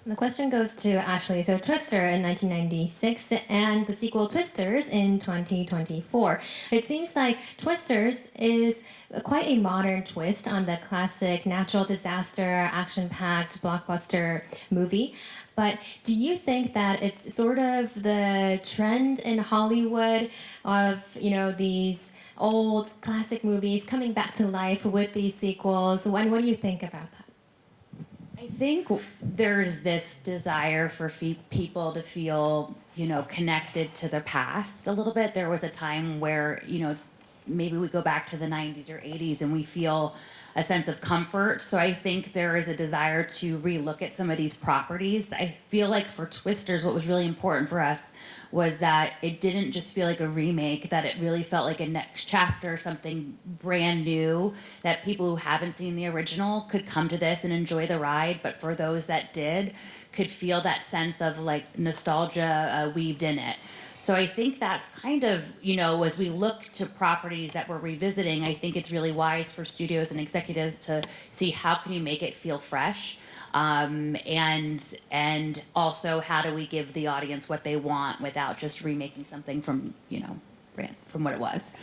The question goes to Ashley. So Twister in 1996 and the sequel Twisters in 2024. It seems like Twisters is quite a modern twist on the classic natural disaster, action-packed blockbuster movie. But do you think that it's sort of the trend in Hollywood of, these old classic movies coming back to life with these sequels? What do you think about that? I think there's this desire for people to feel, connected to their past a little bit. There was a time where, maybe we go back to the 90s or 80s and we feel a sense of comfort. So I think there is a desire to relook at some of these properties. I feel like for Twisters, what was really important for us was that it didn't just feel like a remake, that it really felt like a next chapter, something brand new, that people who haven't seen the original could come to this and enjoy the ride, but for those that did, could feel that sense of like nostalgia weaved in it. So I think that's kind of, as we look to properties that we're revisiting, I think it's really wise for studios and executives to see how can you make it feel fresh, and also how do we give the audience what they want without just remaking something from, from what it was.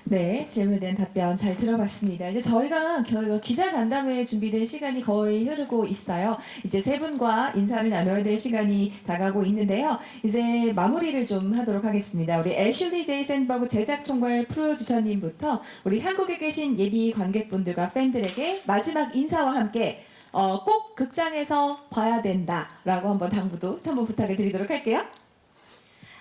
네, 질문에 대한 답변 잘 들어봤습니다. 이제 저희가 기자 간담회에 준비된 시간이 거의 흐르고 있어요. 이제 세 분과 인사를 나눠야 될 시간이 다가오고 있는데요. 이제 마무리를 좀 하도록 하겠습니다. 우리 애슐리 제이 샌버그 제작 총괄 프로듀서님부터 우리 한국에 계신 예비 관객분들과 팬들에게 마지막 인사와 함께 꼭 극장에서 봐야 된다라고 한번 한번 부탁을 드리도록 할게요.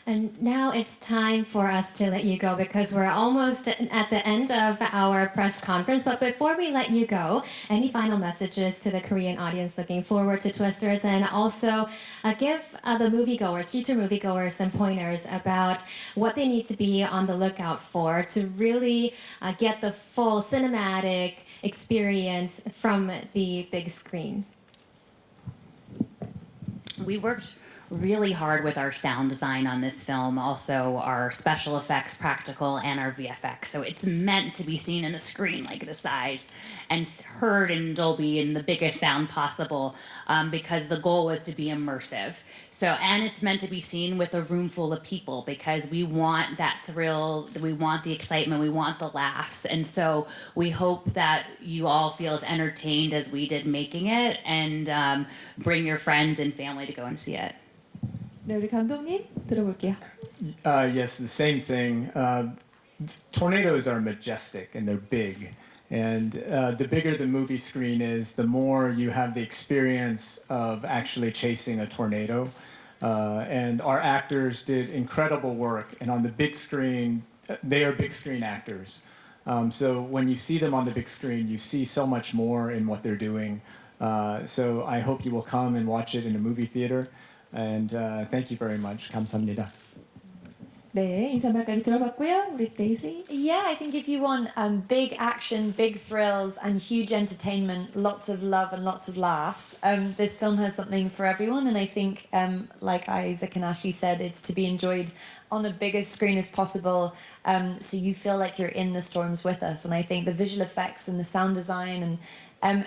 And now it's time for us to let you go because we're almost at the end of our press conference. But before we let you go, any final messages to the Korean audience looking forward to Twisters, and also give the moviegoers, future moviegoers, some pointers about what they need to be on the lookout for to really get the full cinematic experience from the big screen. We worked really hard with our sound design on this film, also our special effects, practical, and our VFX. So it's meant to be seen in a screen like this size and heard in Dolby in the biggest sound possible, because the goal was to be immersive. So, and it's meant to be seen with a room full of people because we want that thrill, we want the excitement, we want the laughs. And so we hope that you all feel as entertained as we did making it, and bring your friends and family to go and see it. 네, 우리 감독님 들어볼게요. Yes, the same thing. Tornadoes are majestic and they're big. And the bigger the movie screen is, the more you have the experience of actually chasing a tornado. And our actors did incredible work. And on the big screen, they are big screen actors. So when you see them on the big screen, you see so much more in what they're doing. So I hope you will come and watch it in a movie theater. And thank you very much. 감사합니다. 네, 인사말까지 들어봤고요. 우리 데이지. Yeah, I think if you want big action, big thrills, and huge entertainment, lots of love and lots of laughs, this film has something for everyone. And I think, like Isaac and Ashley said, it's to be enjoyed on a biggest screen as possible, so you feel like you're in the storms with us. And I think the visual effects and the sound design and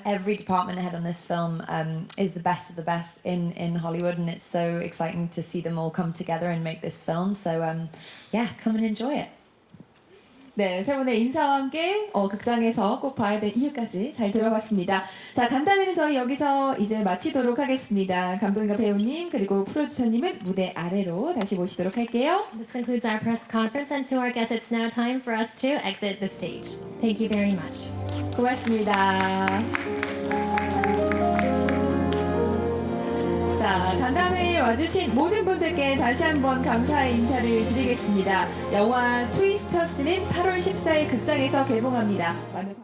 every department head on this film is the best of the best in Hollywood, and it's so exciting to see them all come together and make this film. So yeah, come and enjoy it. 네, 세 분의 인사와 함께 극장에서 꼭 봐야 될 이유까지 잘 들어봤습니다. 자, 간담회는 저희 여기서 이제 마치도록 하겠습니다. 감독님과 배우님 그리고 프로듀서님은 무대 아래로 다시 모시도록 할게요. This concludes our press conference, and to our guests, it's now time for us to exit the stage. Thank you very much. 고맙습니다. 자, 간담회에 와주신 모든 분들께 다시 한번 감사의 인사를 드리겠습니다. 영화 트위스터스는 8월 14일 극장에서 개봉합니다. 많은